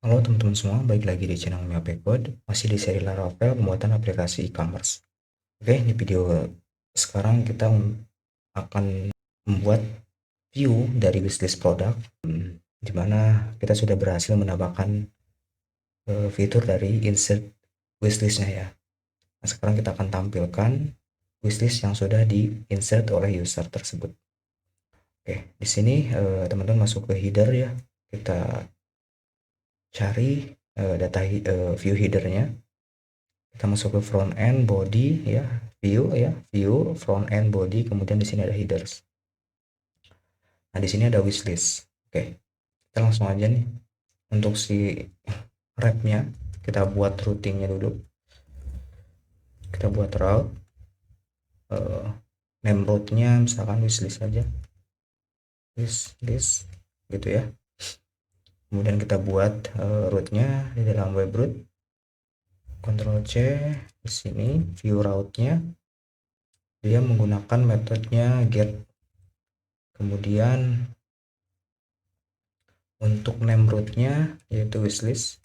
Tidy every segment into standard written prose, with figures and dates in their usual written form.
Halo teman-teman semua, balik lagi di channel Miope Code, masih di seri Laravel pembuatan aplikasi e-commerce. Oke, di video sekarang kita akan membuat view dari wishlist produk, di mana kita sudah berhasil menambahkan fitur dari insert wishlistnya ya. Nah, sekarang kita akan tampilkan wishlist yang sudah di insert oleh user tersebut. Oke, di sini teman-teman masuk ke header ya, kita cari data view headernya. Kita masuk ke front end body ya, view front end body, kemudian di sini ada headers. Nah, di sini ada wishlist. Oke, kita langsung aja nih untuk si wrapnya, kita buat routingnya dulu. Kita buat route, name route-nya misalkan wishlist aja, wishlist gitu ya. Kemudian kita buat route-nya di dalam web route, Ctrl C. Di sini view route-nya dia menggunakan metodenya get. Kemudian untuk name route-nya yaitu wishlist,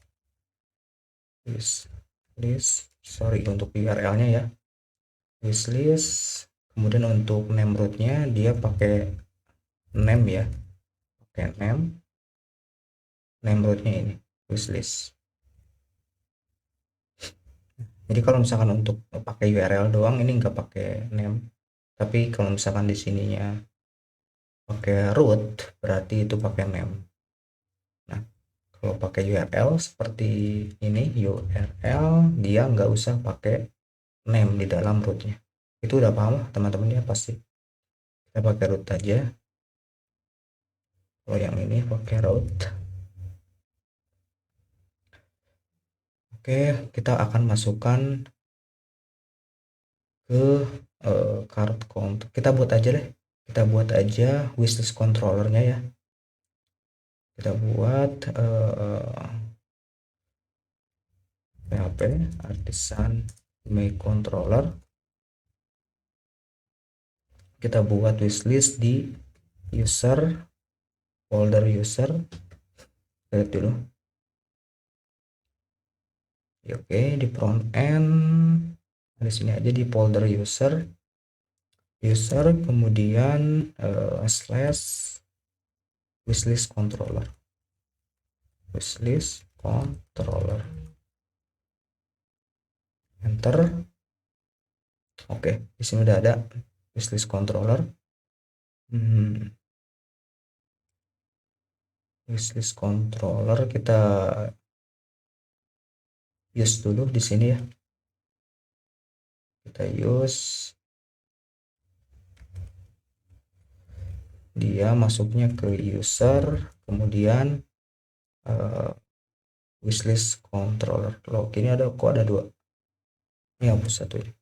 untuk URL-nya ya, wishlist. Kemudian untuk name route-nya dia pakai name ya, pakai name route-nya ini wishlist. Jadi kalau misalkan untuk pakai URL doang ini nggak pakai name, tapi kalau misalkan di sininya pakai root berarti itu pakai name. Nah, kalau pakai URL seperti ini, URL dia nggak usah pakai name di dalam rootnya. Itu udah paham teman-teman ya pasti. Kita pakai root aja. Kalau yang ini pakai root. Oke, kita akan masukkan ke cart count. Kita buat aja deh. Kita buat aja wishlist controllernya ya. Kita buat PHP artisan make controller. Kita buat wishlist di user, folder user. Lihat dulu. Oke, di front end di sini aja di folder user, kemudian slash wishlist controller, enter. Oke, di sini udah ada wishlist controller. Wishlist controller kita use dulu di sini ya. Kita use, dia masuknya ke user, kemudian wishlist controller. Kalau ini ada kok ada dua. Ini hapus satu ini.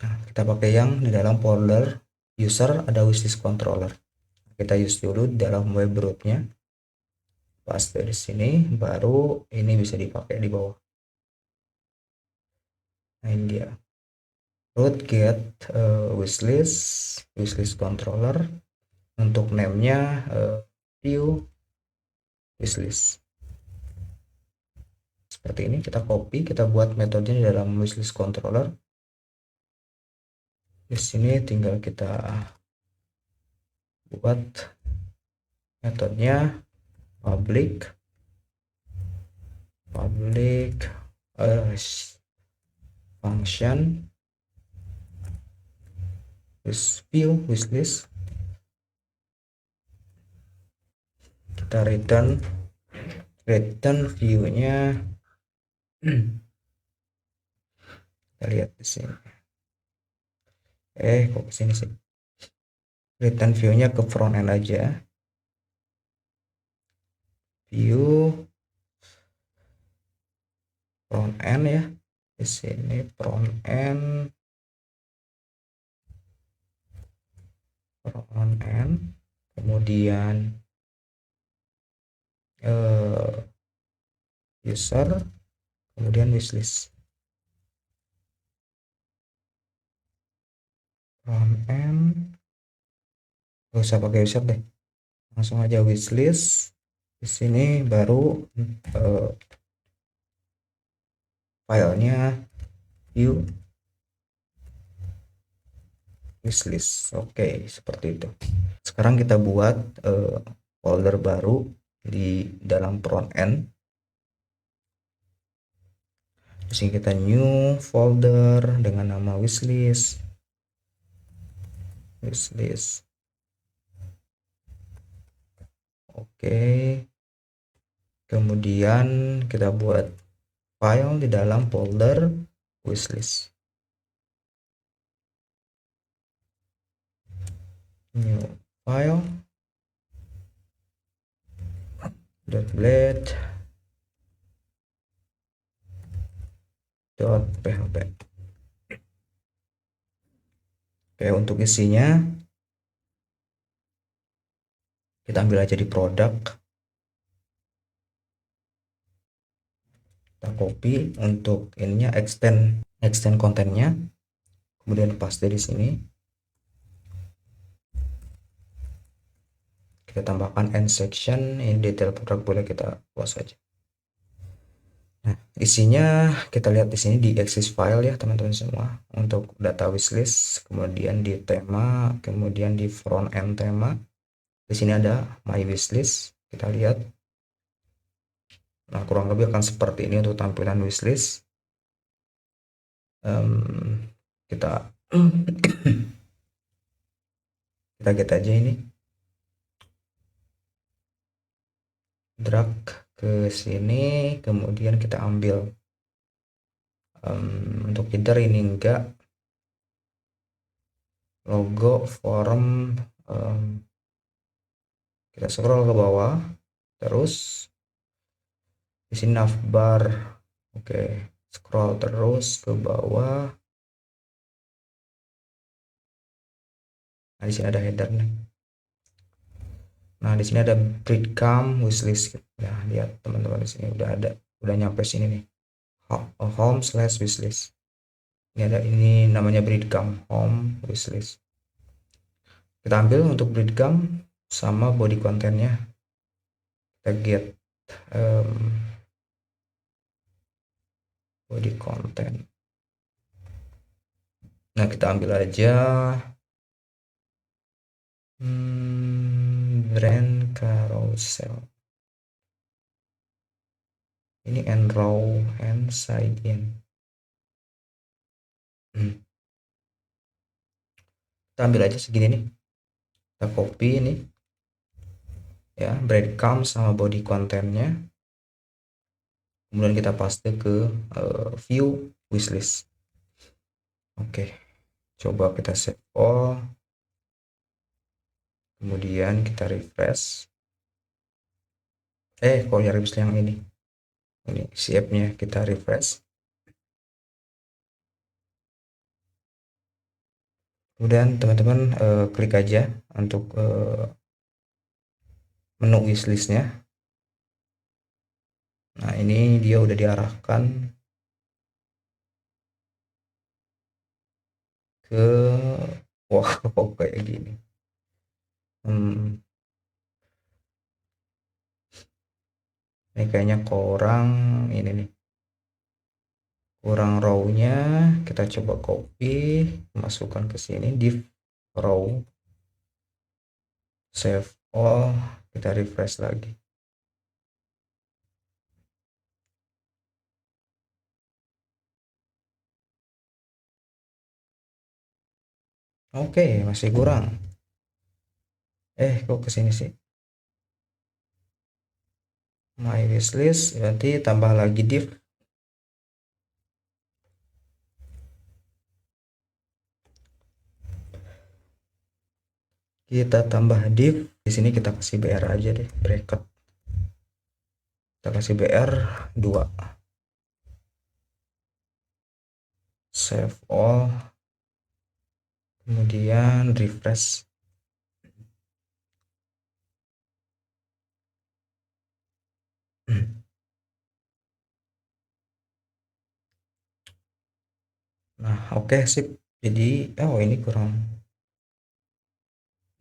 Nah, kita pakai yang di dalam folder user ada wishlist controller. Kita use dulu di dalam web root-nya. Pas dari sini baru ini bisa dipakai di bawah. Nah, ini dia. Root get wishlist controller. Untuk name-nya view wishlist. Seperti ini kita copy, kita buat metodenya di dalam wishlist controller. Di sini tinggal kita buat metodenya public function view wishlist. Kita return view-nya. Kita lihat di sini. Kok ke sini sih? Return view-nya ke front end aja. View front end ya. Di sini front end. Kemudian user, kemudian wishlist. Front end, gak usah pakai user deh, langsung aja wishlist, Di sini baru filenya view wishlist. Oke, seperti itu. Sekarang kita buat folder baru di dalam front end. Di sini kita new folder dengan nama wishlist. Oke. Kemudian kita buat file di dalam folder wishlist. New file .blade.php. Oke, untuk isinya kita ambil aja di produk, kita copy untuk ininya, extend kontennya, kemudian paste di sini. Kita tambahkan end section, ini detail produk boleh kita close saja. Nah, isinya kita lihat di sini di access file ya teman-teman semua, untuk data wishlist, kemudian di tema, kemudian di front end tema. Di sini ada my wishlist, kita lihat. Nah, kurang lebih akan seperti ini untuk tampilan wishlist. Kita kita get aja ini, drag ke sini, kemudian kita ambil untuk header ini enggak, logo form, kita scroll ke bawah terus. Di sini navbar, oke, scroll terus ke bawah. Nah, di sini ada header nih. Nah, di sini ada breadcrumb wishlist. Nah, lihat teman-teman, di sini udah nyampe sini nih. Home/wishlist. Ini namanya breadcrumb, home wishlist. Kita ambil untuk breadcrumb sama body kontennya. Kita get body content. Nah, kita ambil aja brand carousel. Ini enroll and sign in. Kita ambil aja segini nih. Kita copy ini ya, breadcrumb sama body kontennya. Kemudian kita paste ke view wishlist. Oke, coba kita save all, kemudian kita refresh. Kalau ya refresh yang ini siapnya, kita refresh. Kemudian teman-teman klik aja untuk menu wishlistnya. Nah, ini dia udah diarahkan ke kayak gini. Ini kayaknya kurang ini nih, kurang row-nya. Kita coba copy, masukkan ke sini, div row, save all, kita refresh lagi. Oke, masih kurang. Kok kesini sih? My wishlist, berarti tambah lagi div. Kita tambah div. Di sini kita kasih br aja deh, bracket. Kita kasih br 2. Save all. Kemudian refresh. Nah, oke, sip. Jadi ini kurang,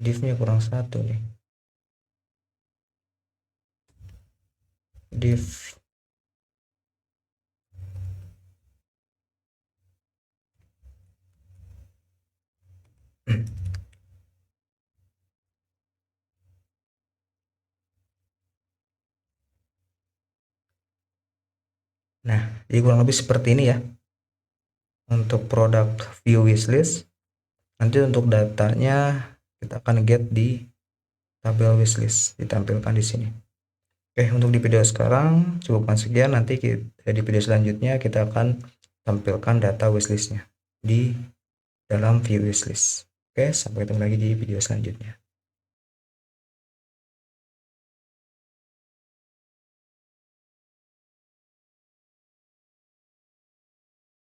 divnya kurang 1 nih. div. Nah, jadi kurang lebih seperti ini ya untuk produk view wishlist. Nanti untuk datanya kita akan get di tabel wishlist, ditampilkan di sini. Oke, untuk di video sekarang cukupkan sekian. Nanti di video selanjutnya kita akan tampilkan data wishlistnya di dalam view wishlist. Oke, sampai ketemu lagi di video selanjutnya.